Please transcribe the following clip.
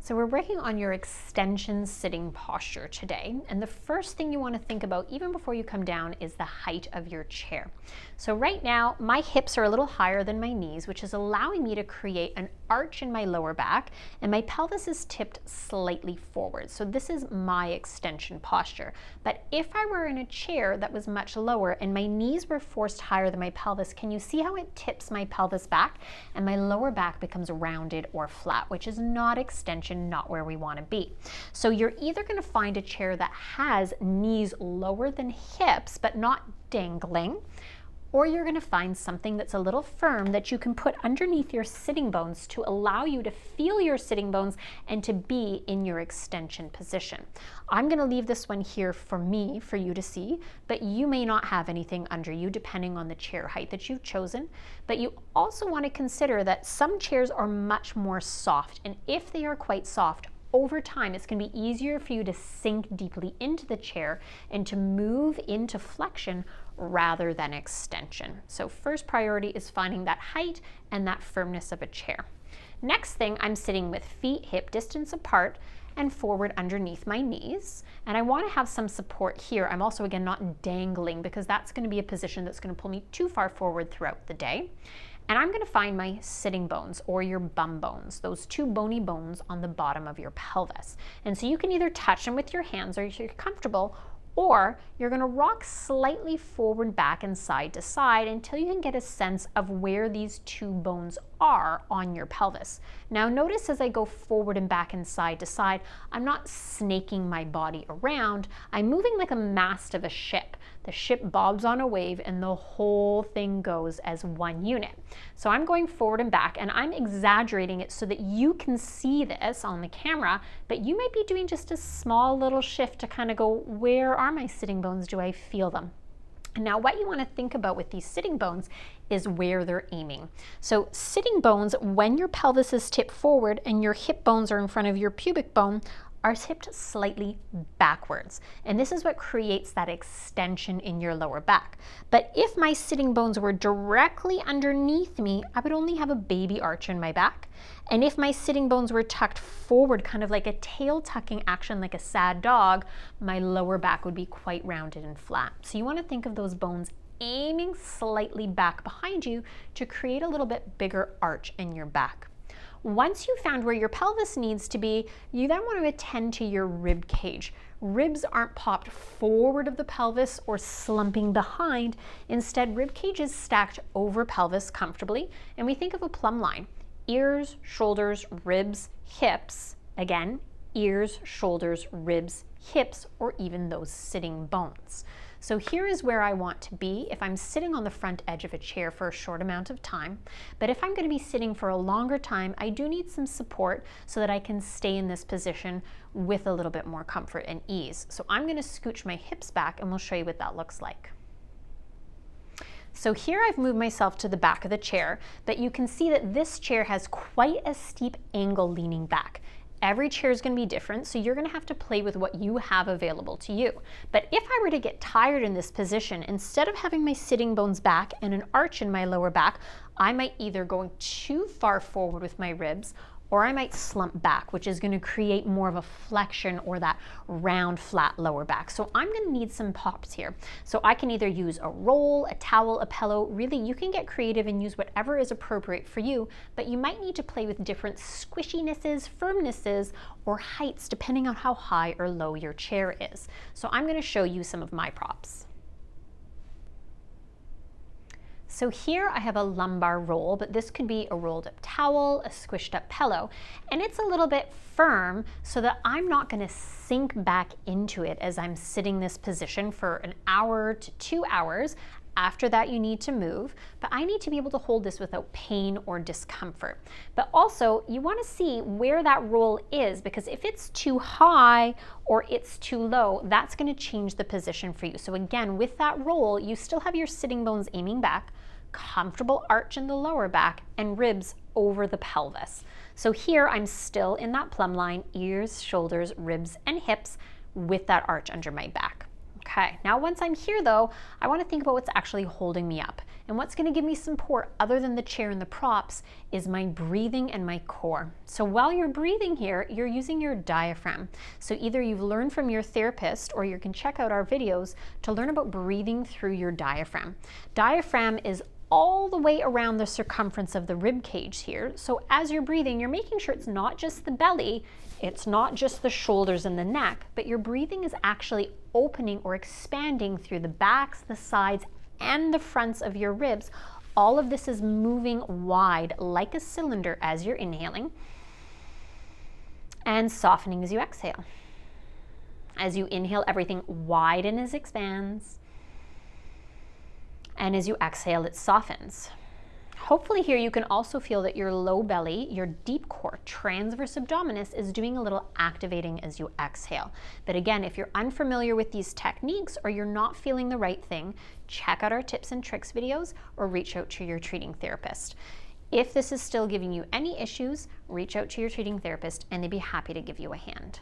So we're working on your extension sitting posture today. And the first thing you want to think about, even before you come down, is the height of your chair. So right now, my hips are a little higher than my knees, which is allowing me to create an arch in my lower back, and my pelvis is tipped slightly forward. So this is my extension posture. But if I were in a chair that was much lower and my knees were forced higher than my pelvis, can you see how it tips my pelvis back and my lower back becomes rounded or flat, which is not extension, not where we want to be. So you're either going to find a chair that has knees lower than hips but not dangling, or you're going to find something that's a little firm that you can put underneath your sitting bones to allow you to feel your sitting bones and to be in your extension position. I'm going to leave this one here for me, for you to see, but you may not have anything under you depending on the chair height that you've chosen. But you also want to consider that some chairs are much more soft, and if they are quite soft, over time, it's going to be easier for you to sink deeply into the chair and to move into flexion rather than extension. So first priority is finding that height and that firmness of a chair. Next thing, I'm sitting with feet hip distance apart and forward underneath my knees. And I want to have some support here. I'm also, again, not dangling because that's going to be a position that's going to pull me too far forward throughout the day. And I'm going to find my sitting bones or your bum bones, those two bony bones on the bottom of your pelvis. And so you can either touch them with your hands or if you're comfortable, or you're going to rock slightly forward, back, and side to side until you can get a sense of where these two bones are on your pelvis. Now notice as I go forward and back and side to side, I'm not snaking my body around. I'm moving like a mast of a ship. The ship bobs on a wave and the whole thing goes as one unit. So I'm going forward and back, and I'm exaggerating it so that you can see this on the camera, but you might be doing just a small little shift to kind of go, where are my sitting bones? Do I feel them? Now what you want to think about with these sitting bones is where they're aiming. So sitting bones, when your pelvis is tipped forward and your hip bones are in front of your pubic bone, are tipped slightly backwards. And this is what creates that extension in your lower back. But if my sitting bones were directly underneath me, I would only have a baby arch in my back. And if my sitting bones were tucked forward, kind of like a tail tucking action, like a sad dog, my lower back would be quite rounded and flat. So you want to think of those bones aiming slightly back behind you to create a little bit bigger arch in your back. Once you've found where your pelvis needs to be, you then want to attend to your rib cage. Ribs aren't popped forward of the pelvis or slumping behind. Instead, rib cage is stacked over pelvis comfortably, and we think of a plumb line. Ears, shoulders, ribs, hips. Again, ears, shoulders, ribs, hips, or even those sitting bones. So here is where I want to be if I'm sitting on the front edge of a chair for a short amount of time. But if I'm going to be sitting for a longer time, I do need some support so that I can stay in this position with a little bit more comfort and ease. So I'm going to scooch my hips back and we'll show you what that looks like. So here I've moved myself to the back of the chair, but you can see that this chair has quite a steep angle leaning back. Every chair is going to be different, so you're going to have to play with what you have available to you. But if I were to get tired in this position, instead of having my sitting bones back and an arch in my lower back, I might either go too far forward with my ribs, or I might slump back, which is going to create more of a flexion or that round, flat lower back. So I'm going to need some pops here. So I can either use a roll, a towel, a pillow. Really, you can get creative and use whatever is appropriate for you, but you might need to play with different squishinesses, firmnesses, or heights depending on how high or low your chair is. So I'm going to show you some of my props. So here I have a lumbar roll, but this could be a rolled up towel, a squished up pillow, and it's a little bit firm so that I'm not going to sink back into it as I'm sitting this position for an hour to 2 hours. After that, you need to move, but I need to be able to hold this without pain or discomfort. But also, you want to see where that roll is, because if it's too high or it's too low, that's going to change the position for you. So again, with that roll, you still have your sitting bones aiming back, comfortable arch in the lower back, and ribs over the pelvis. So here I'm still in that plumb line, ears, shoulders, ribs, and hips with that arch under my back. Okay, now once I'm here though, I want to think about what's actually holding me up. And what's going to give me support other than the chair and the props is my breathing and my core. So while you're breathing here, you're using your diaphragm. So either you've learned from your therapist or you can check out our videos to learn about breathing through your diaphragm. Diaphragm is all the way around the circumference of the rib cage here. So as you're breathing, you're making sure it's not just the belly, it's not just the shoulders and the neck, but your breathing is actually opening or expanding through the backs, the sides, and the fronts of your ribs. All of this is moving wide like a cylinder as you're inhaling and softening as you exhale. As you inhale, everything widens, expands. And as you exhale, it softens. Hopefully here you can also feel that your low belly, your deep core, transverse abdominis, is doing a little activating as you exhale. But again, if you're unfamiliar with these techniques or you're not feeling the right thing, check out our tips and tricks videos or reach out to your treating therapist. If this is still giving you any issues, reach out to your treating therapist and they'd be happy to give you a hand.